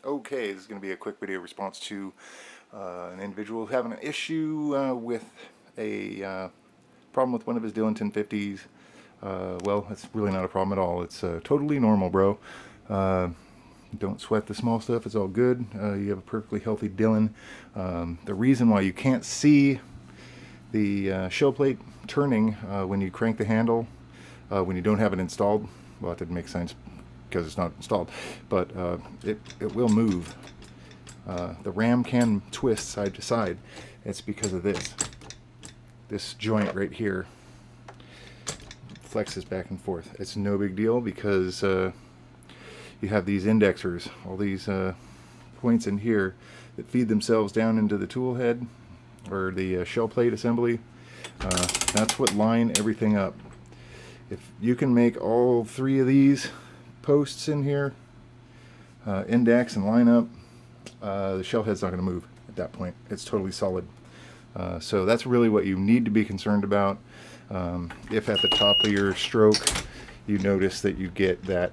Okay, this is going to be a quick video response to an individual having an issue with a problem with one of his Dillon 1050s. Well, it's really not a problem at all. It's totally normal, bro. Don't sweat the small stuff. It's all good. You have a perfectly healthy Dillon. The reason why you can't see the shell plate turning when you crank the handle when you don't have it installed, well, that didn't make sense because it's not installed, but it will move. The ram can twist side to side. It's because of this joint right here flexes back and forth. It's no big deal because you have these indexers, all these points in here that feed themselves down into the tool head or the shell plate assembly. That's what line everything up. If you can make all three of these posts in here index and line up, the shell head's not going to move at that point. It's totally solid. So that's really what you need to be concerned about. If at the top of your stroke you notice that you get that,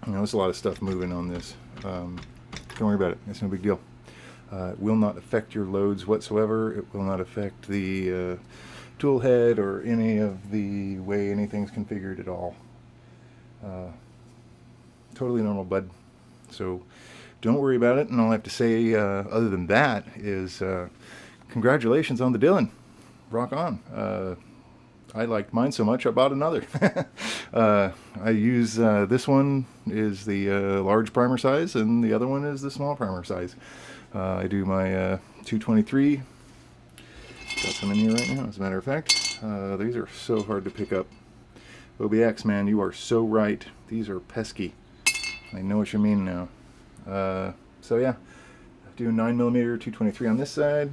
there's a lot of stuff moving on this. Don't worry about it. It's no big deal. It will not affect your loads whatsoever. It will not affect the tool head or any of the way anything's configured at all. Totally normal, bud. So don't worry about it. And all I have to say other than that is congratulations on the Dillon. Rock on. I liked mine so much I bought another. I use this one is the large primer size and the other one is the small primer size. I do my 223. Got some in here right now, as a matter of fact. These are so hard to pick up. OBX, man, you are so right. These are pesky. I know what you mean now. So yeah, I do 9mm 223 on this side,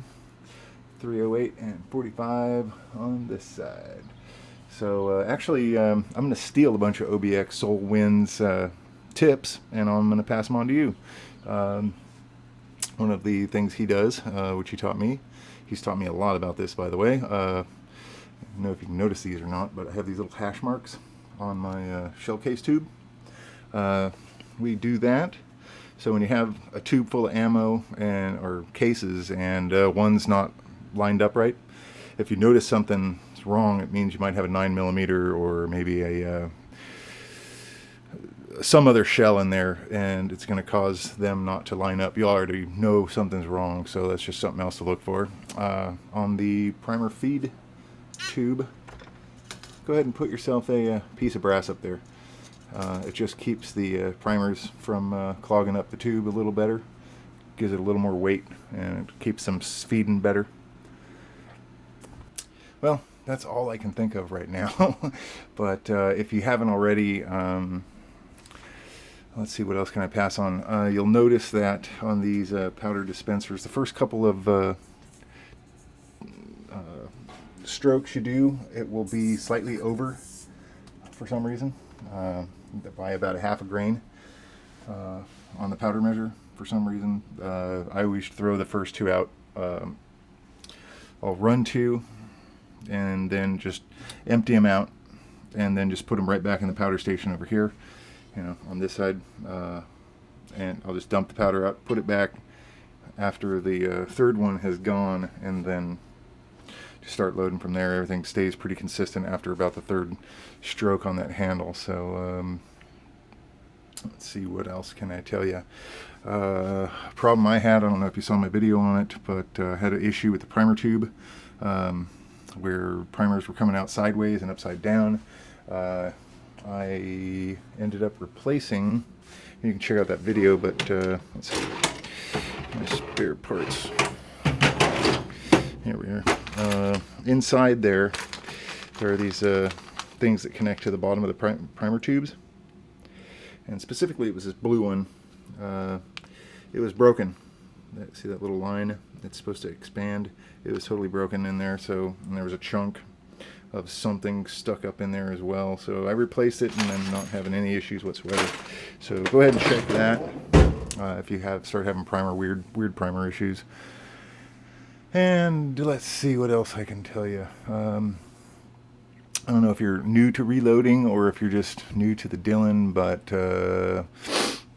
308 and 45 on this side. So actually, I'm going to steal a bunch of OBX Soul Winds tips, and I'm going to pass them on to you. One of the things he does, which he taught me, he's taught me a lot about this, by the way. I don't know if you can notice these or not, but I have these little hash marks on my shell case tube. We do that so when you have a tube full of ammo or cases and one's not lined up right, if you notice something's wrong, it means you might have a 9mm or maybe a some other shell in there, and it's going to cause them not to line up. You already know something's wrong, so that's just something else to look for. On the primer feed tube, go ahead and put yourself a piece of brass up there. It just keeps the primers from clogging up the tube a little better, gives it a little more weight, and it keeps them feeding better. Well, that's all I can think of right now. But if you haven't already, let's see, what else can I pass on? You'll notice that on these powder dispensers, the first couple of strokes you do, it will be slightly over for some reason, by about a half a grain on the powder measure for some reason. I always throw the first two out. I'll run two and then just empty them out and then just put them right back in the powder station over here, on this side, and I'll just dump the powder out, put it back after the third one has gone, and then just start loading from there. Everything stays pretty consistent after about the third stroke on that handle. So let's see, what else can I tell you? Problem I had, I don't know if you saw my video on it, but I had an issue with the primer tube where primers were coming out sideways and upside down. I ended up replacing, you can check out that video, but let's see, my spare parts. Here we are. Inside there are these things that connect to the bottom of the primer tubes, and specifically it was this blue one. It was broken. See that little line? It's supposed to expand. It was totally broken in there, and there was a chunk of something stuck up in there as well. So I replaced it, and I'm not having any issues whatsoever. So go ahead and check that if you start having weird primer issues. And let's see what else I can tell you. I don't know if you're new to reloading or if you're just new to the Dillon, but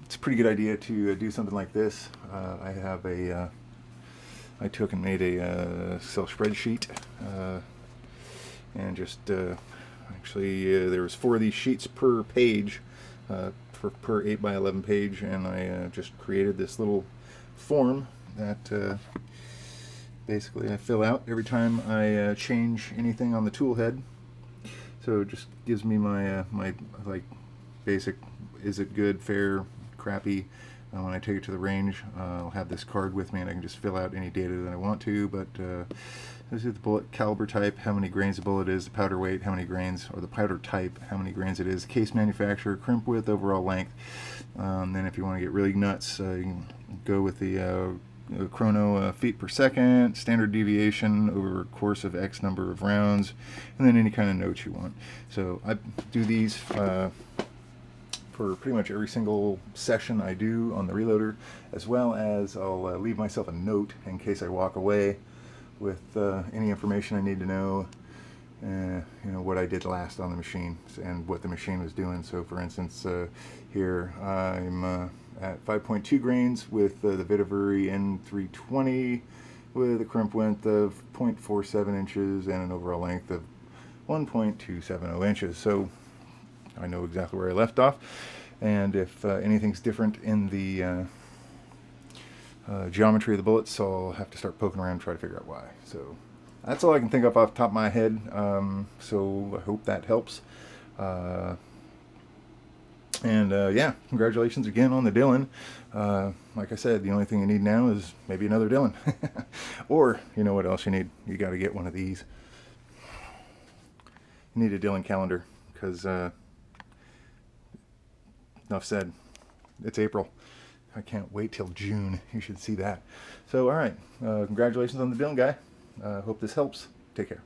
it's pretty pretty good idea to do something like this. I have I took and made a Excel spreadsheet, and just actually there was 4 of these sheets per page, per 8 by 11 page, and I just created this little form that basically I fill out every time I change anything on the tool head. So it just gives me my my like basic, is it good, fair, crappy. When I take it to the range, I'll have this card with me and I can just fill out any data that I want to. But this is the bullet caliber type, how many grains the bullet is, the powder weight, how many grains, or the powder type, how many grains it is, case manufacturer, crimp width, overall length. Then if you want to get really nuts, you can go with the chrono feet per second, standard deviation over a course of X number of rounds, and then any kind of notes you want. So I do these for pretty much every single session I do on the reloader, as well as I'll leave myself a note in case I walk away with any information I need to know, you know, what I did last on the machine and what the machine was doing. So for instance, here I'm at 5.2 grains with the Vitavari N320 with a crimp width of 0.47 inches and an overall length of 1.270 inches. So I know exactly where I left off, and if anything's different in the geometry of the bullets, I'll have to start poking around and try to figure out why. So that's all I can think of off the top of my head. So I hope that helps. Yeah, congratulations again on the Dillon. Like I said, the only thing you need now is maybe another Dillon. Or, you know what else you need? You got to get one of these. You need a Dillon calendar, because enough said. It's April. I can't wait till June. You should see that. So, all right. Congratulations on the Dillon, guy. Hope this helps. Take care.